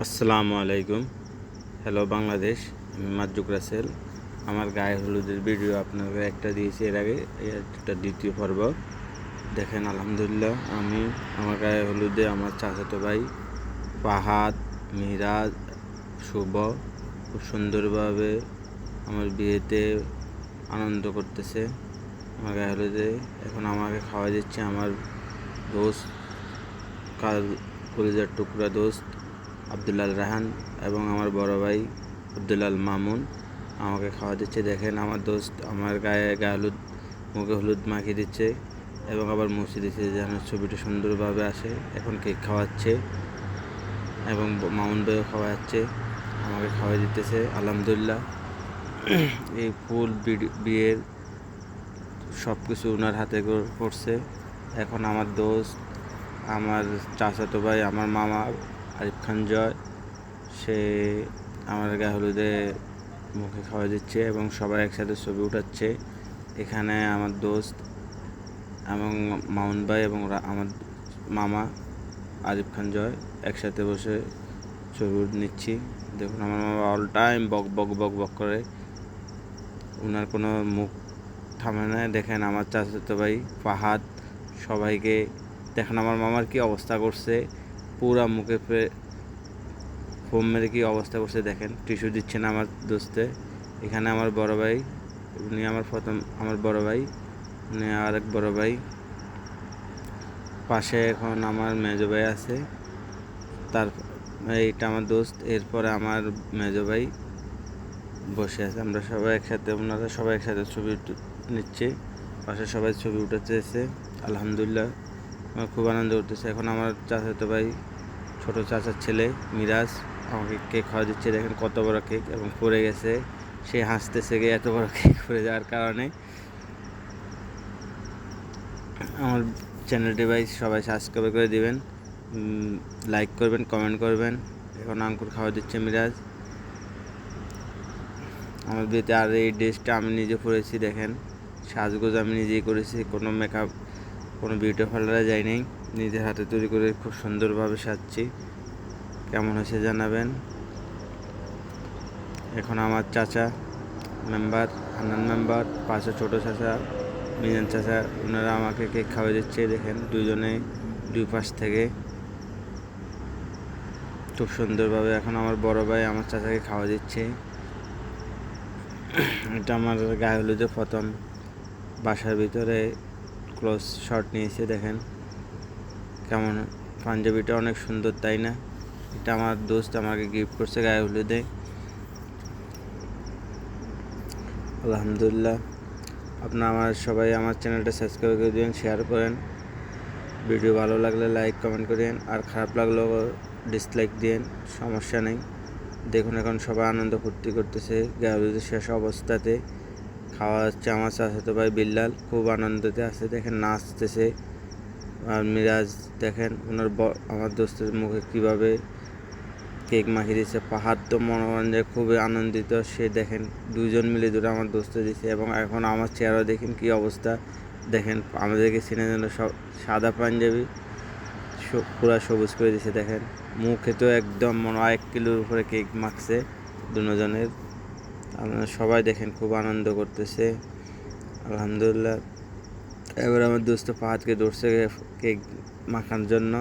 আসসালামু আলাইকুম। হ্যালো বাংলাদেশ, আমি মাজুক রাসেল। আমার গায়ে হলুদের ভিডিও আপনাকে একটা দিয়েছি এর আগে, এটা দ্বিতীয় পর্ব। দেখেন আলহামদুলিল্লাহ, আমি আমার গায়ে হলুদে আমার চাচাতো ভাই ফাহাদ, মিরাজ, শুভ খুব সুন্দরভাবে আমার বিয়েতে আনন্দ করতেছে আমার গায়ে হলুদে। এখন আমাকে খাওয়া দিচ্ছে আমার দোস্ত, কলিজার টুকরা দোস্ত আব্দুল্লাল রাহান এবং আমার বড় ভাই আব্দুল্লাল মামুন আমাকে খাওয়া দিচ্ছে। দেখেন আমার দোস্ত আমার গায়ে হলুদ, মুখে হলুদ মাখিয়ে দিচ্ছে এবং আবার মুছে দিচ্ছে যেন ছবিটা সুন্দরভাবে আসে। এখন কেক খাওয়াচ্ছে এবং মামুন ভাইও খাওয়াচ্ছে, আমাকে খাওয়াই দিতেছে আলহামদুলিল্লাহ। এই ফুল বিয়ের সব কিছু ওনার হাতে করছে। এখন আমার দোস্ত, আমার চাচাতো ভাই, আমার মামা আরিফ খান জয়, সে আমার গায়ে হলুদে মুখে খাওয়া দিচ্ছে এবং সবাই একসাথে ছবি উঠাচ্ছে। এখানে আমার দোস্ত এবং মামুন ভাই এবং আমার মামা আরিফ খান জয় একসাথে বসে ছবি নিচ্ছি। দেখুন আমার মামা অল টাইম বক বক বক বক করে, ওনার কোনো মুখ থামে না। দেখেন আমার চাচাতো ভাই ফাহাদ সবাইকে, দেখেন আমার মামার কি অবস্থা করছে, পুরা মুখে ফোম মেরে কি অবস্থা করছে। দেখেন টিস্যু দিচ্ছে না আমার দোস্তে। এখানে আমার বড় ভাই, উনি আমার বড় ভাই, উনি আরেক বড় ভাই। পাশে এখন আমার মেজো ভাই আছে, তার এইটা আমার দোস্ত। এরপরে আমার মেজো ভাই বসে আছে, আমরা সবাই একসাথে, ওনারা সবাই একসাথে ছবি নিচ্ছে। পাশে সবাই ছবি উঠাতেছে আলহামদুলিল্লাহ, আমার খুব আনন্দ করতেছে। এখন আমার চাচাতো ভাই, ছোট চাচার ছেলে মিরাজ আমাকে কেক খাওয়া দিচ্ছে। দেখেন কত বড় কেক এবং পড়ে গেছে, সে হাসতেছে গিয়ে এত বড় কেক পড়ে যাওয়ার কারণে। আমার চ্যানেলটি ভাই সবাই সাবস্ক্রাইব করে দিবেন, লাইক করবেন, কমেন্ট করবেন। এখন আঙ্কুর খাওয়া দিচ্ছে মিরাজ আমার বিয়েতে। আর এই ড্রেসটা আমি নিজে পরেছি, দেখেন সাজগোজ আমি নিজেই করেছি, কোনো মেকআপ, কোনো বিউটি পার্লারে যাইনি, নিজের হাতে তৈরি করে খুব সুন্দরভাবে সাজছি। কেমন হয়েছে জানাবেন। এখন আমার চাচা মেম্বার, হান্নান মেম্বার, পাশে ছোটো চাচা মিজান চাচা, ওনারা আমাকে কেক খাওয়াই দিচ্ছে। দেখেন দুজনে দুই পাশ থেকে খুব সুন্দরভাবে। এখন আমার বড় ভাই আমার চাচাকে খাওয়া দিচ্ছে। এটা আমার গায়ে হলুদে প্রথম বাসার ভিতরে ক্লোজ শট নিয়েছে। দেখেন কেমন, পাঞ্জাবিটা অনেক সুন্দর তাই না? এটা আমার দোস্ত আমাকে গিফট করছে গায়ে হলুদে আলহামদুলিল্লাহ। আপনারা সবাই আমার চ্যানেলটা সাবস্ক্রাইব করে দিন, শেয়ার করেন, ভিডিও ভালো লাগলে লাইক কমেন্ট করেন, আর খারাপ লাগলেও ডিসলাইক দিন, সমস্যা নেই। দেখুন এখন সবাই আনন্দ ফুর্তি করতেছে গায়ে হলুদের শেষ অবস্থাতে। খাওয়া হচ্ছে আমার চাচাতো ভাই বিল্লাল খুব আনন্দতে আছে, দেখেন নাচতেছে। আর মিরাজ দেখেন আমার দোস্তের মুখে কীভাবে কেক মাখিয়ে দিচ্ছে। পাহাড় তো মনে করেন যে খুবই আনন্দিত, সে দেখেন দুজন মিলে দুটো আমার দোস্ত দিচ্ছে। এবং এখন আমার চেহারা দেখেন কী অবস্থা, দেখেন আমাদেরকে চিনে যেন সব সাদা পাঞ্জাবি পুরা সবুজ করে দিচ্ছে। দেখেন মুখে তো একদম মনে হয় 1 কিলোর উপরে কেক মাখছে দুজনের। আপনারা সবাই দেখেন খুব আনন্দ করতেছে আলহামদুলিল্লাহ। এবার আমার দোস্ত ফাহাদকে ধরছে কেক মাখার জন্য।